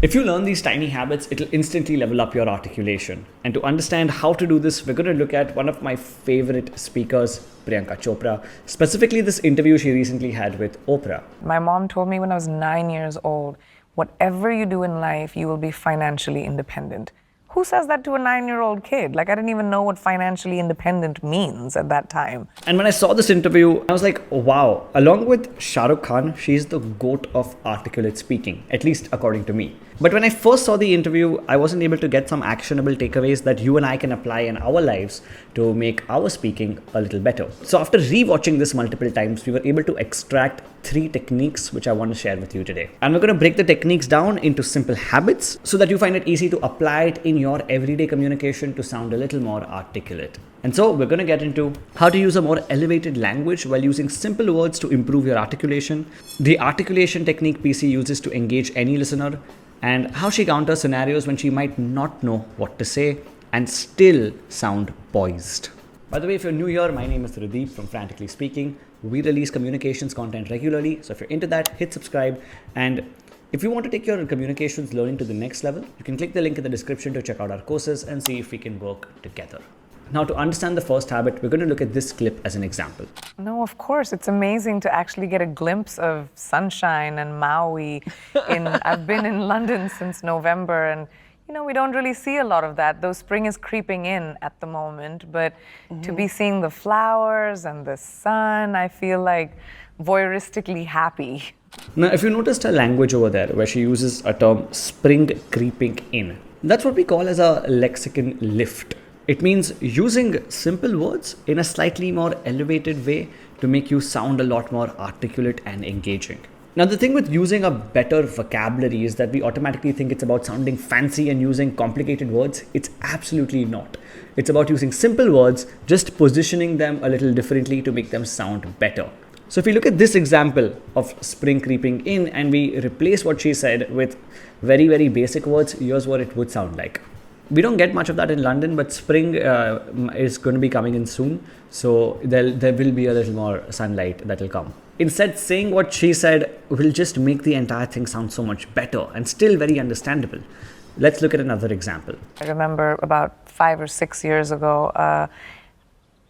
If you learn these tiny habits, it'll instantly level up your articulation. And to understand how to do this, we're going to look at one of my favorite speakers, Priyanka Chopra, specifically this interview she recently had with Oprah. My mom told me when I was 9 years old, whatever you do in life, you will be financially independent. Who says that to a 9-year-old kid? Like, I didn't even know what financially independent means at that time. And when I saw this interview, I was like, wow, along with Shah Rukh Khan, she's the GOAT of articulate speaking, at least according to me. But when I first saw the interview, I wasn't able to get some actionable takeaways that you and I can apply in our lives to make our speaking a little better. So after rewatching this multiple times, we were able to extract 3 techniques which I want to share with you today. And we're going to break the techniques down into simple habits so that you find it easy to apply it in your everyday communication to sound a little more articulate. And so we're going to get into how to use a more elevated language while using simple words to improve your articulation, the articulation technique PC uses to engage any listener, and how she counters scenarios when she might not know what to say and still sound poised. By the way, if you're new here, my name is Radeep from Frantically Speaking. We release communications content regularly, so if you're into that, hit subscribe. And if you want to take your communications learning to the next level, you can click the link in the description to check out our courses and see if we can work together. Now, to understand the first habit, we're going to look at this clip as an example. No, of course. It's amazing to actually get a glimpse of sunshine and Maui. I've been in London since November, and we don't really see a lot of that, though spring is creeping in at the moment. But to be seeing the flowers and the sun, I feel like voyeuristically happy. Now, if you noticed her language over there, where she uses a term spring creeping in, that's what we call as a lexicon lift. It means using simple words in a slightly more elevated way to make you sound a lot more articulate and engaging. Now, the thing with using a better vocabulary is that we automatically think it's about sounding fancy and using complicated words. It's absolutely not. It's about using simple words, just positioning them a little differently to make them sound better. So if you look at this example of spring creeping in and we replace what she said with very, very basic words, here's what it would sound like. We don't get much of that in London, but spring is going to be coming in soon. So there will be a little more sunlight that will come. Instead, saying what she said will just make the entire thing sound so much better and still very understandable. Let's look at another example. I remember about 5 or 6 years ago,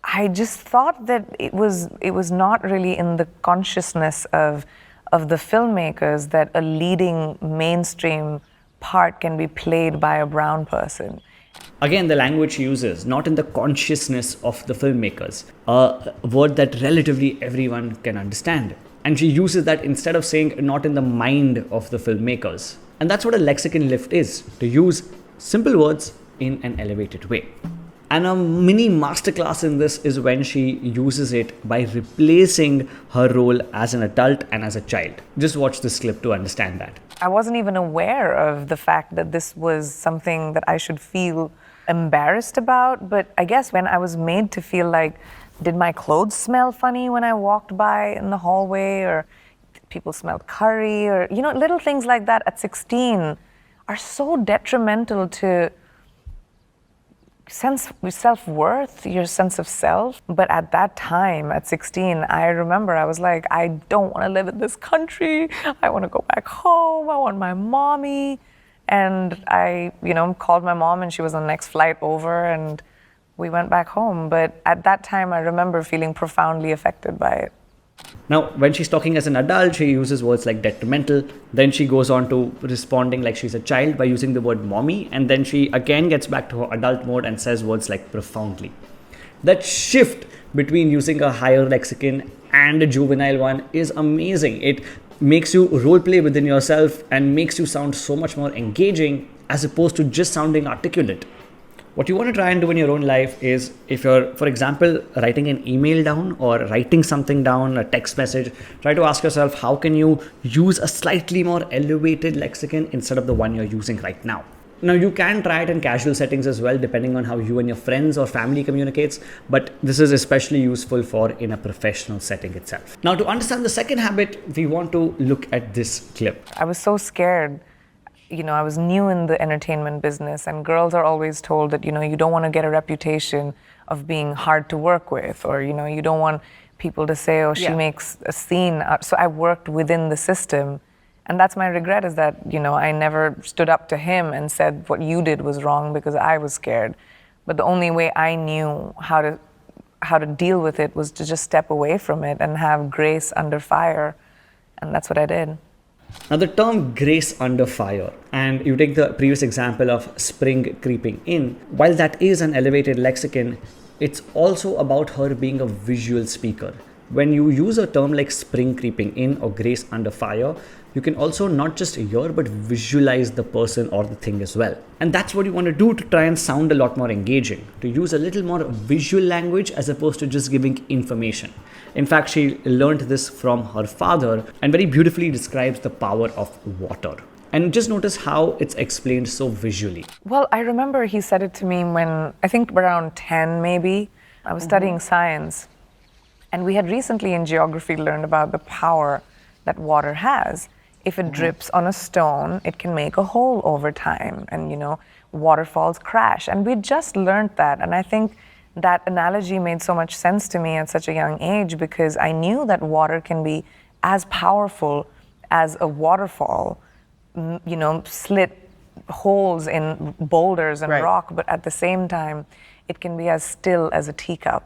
I just thought that it was not really in the consciousness of the filmmakers that a leading mainstream part can be played by a brown person. Again, the language she uses, not in the consciousness of the filmmakers, a word that relatively everyone can understand. And she uses that instead of saying not in the mind of the filmmakers. And that's what a lexicon lift is, to use simple words in an elevated way. And a mini masterclass in this is when she uses it by replacing her role as an adult and as a child. Just watch this clip to understand that. I wasn't even aware of the fact that this was something that I should feel embarrassed about, but I guess when I was made to feel like, did my clothes smell funny when I walked by in the hallway, or did people smell curry, or little things like that at 16 are so detrimental to self-worth, your sense of self. But at that time, at 16, I remember I was like, I don't want to live in this country. I want to go back home. I want my mommy. And I, called my mom, and she was on the next flight over, and we went back home. But at that time, I remember feeling profoundly affected by it. Now, when she's talking as an adult, she uses words like detrimental. Then she goes on to responding like she's a child by using the word mommy. And then she again gets back to her adult mode and says words like profoundly. That shift between using a higher lexicon and a juvenile one is amazing. It makes you role play within yourself and makes you sound so much more engaging as opposed to just sounding articulate. What you want to try and do in your own life is, if you're, for example, writing an email down or writing something down, a text message, try to ask yourself, how can you use a slightly more elevated lexicon instead of the one you're using right now? Now, you can try it in casual settings as well, depending on how you and your friends or family communicates, but this is especially useful for in a professional setting itself. Now, to understand the second habit, we want to look at this clip. I was so scared. I was new in the entertainment business, and girls are always told that, you don't want to get a reputation of being hard to work with, or, you don't want people to say, oh, she makes a scene. So I worked within the system, And that's my regret, is that, I never stood up to him and said what you did was wrong because I was scared. But the only way I knew how to deal with it was to just step away from it and have grace under fire. And that's what I did. Now, the term grace under fire, and you take the previous example of spring creeping in, while that is an elevated lexicon, it's also about her being a visual speaker. When you use a term like spring creeping in or grace under fire, you can also not just hear but visualize the person or the thing as well. And that's what you want to do to try and sound a lot more engaging, to use a little more visual language as opposed to just giving information. In fact, she learned this from her father and very beautifully describes the power of water. And just notice how it's explained so visually. Well, I remember he said it to me when, I think around 10 maybe. I was studying science. And we had recently in geography learned about the power that water has. If it drips on a stone, it can make a hole over time. And, waterfalls crash. And we just learned that. And I think that analogy made so much sense to me at such a young age, because I knew that water can be as powerful as a waterfall, slit holes in boulders and rock, but at the same time, it can be as still as a teacup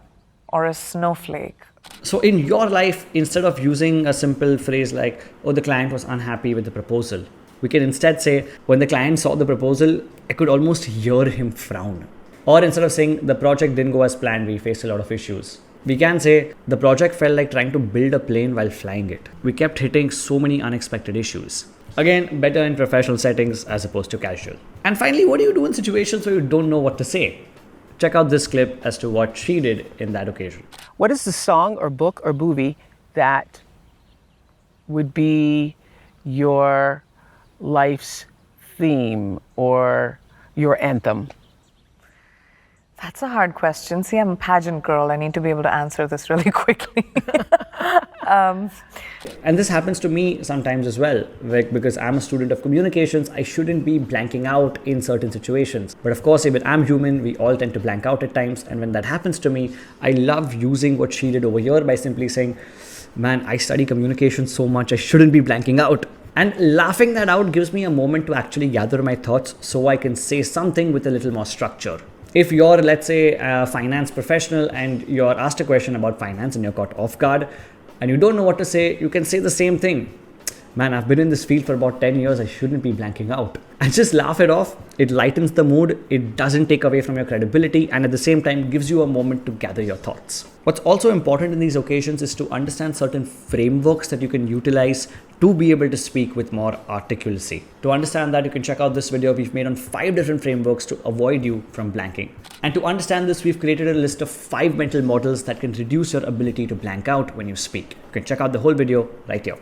or a snowflake. So in your life, instead of using a simple phrase like, oh, the client was unhappy with the proposal, we can instead say, when the client saw the proposal, I could almost hear him frown. Or instead of saying, the project didn't go as planned, we faced a lot of issues, we can say, the project felt like trying to build a plane while flying it. We kept hitting so many unexpected issues. Again, better in professional settings as opposed to casual. And finally, what do you do in situations where you don't know what to say? Check out this clip as to what she did in that occasion. What is the song or book or movie that would be your life's theme or your anthem? That's a hard question. See, I'm a pageant girl. I need to be able to answer this really quickly. And this happens to me sometimes as well, because I'm a student of communications, I shouldn't be blanking out in certain situations. But of course, even I'm human, we all tend to blank out at times. And when that happens to me, I love using what she did over here by simply saying, man, I study communication so much, I shouldn't be blanking out. And laughing that out gives me a moment to actually gather my thoughts so I can say something with a little more structure. If you're, let's say, a finance professional and you're asked a question about finance and you're caught off guard and you don't know what to say, you can say the same thing. Man, I've been in this field for about 10 years, I shouldn't be blanking out. And just laugh it off. It lightens the mood, it doesn't take away from your credibility, and at the same time gives you a moment to gather your thoughts. What's also important in these occasions is to understand certain frameworks that you can utilize to be able to speak with more articulacy. To understand that, you can check out this video we've made on 5 different frameworks to avoid you from blanking. And to understand this, we've created a list of 5 mental models that can reduce your ability to blank out when you speak. You can check out the whole video right here.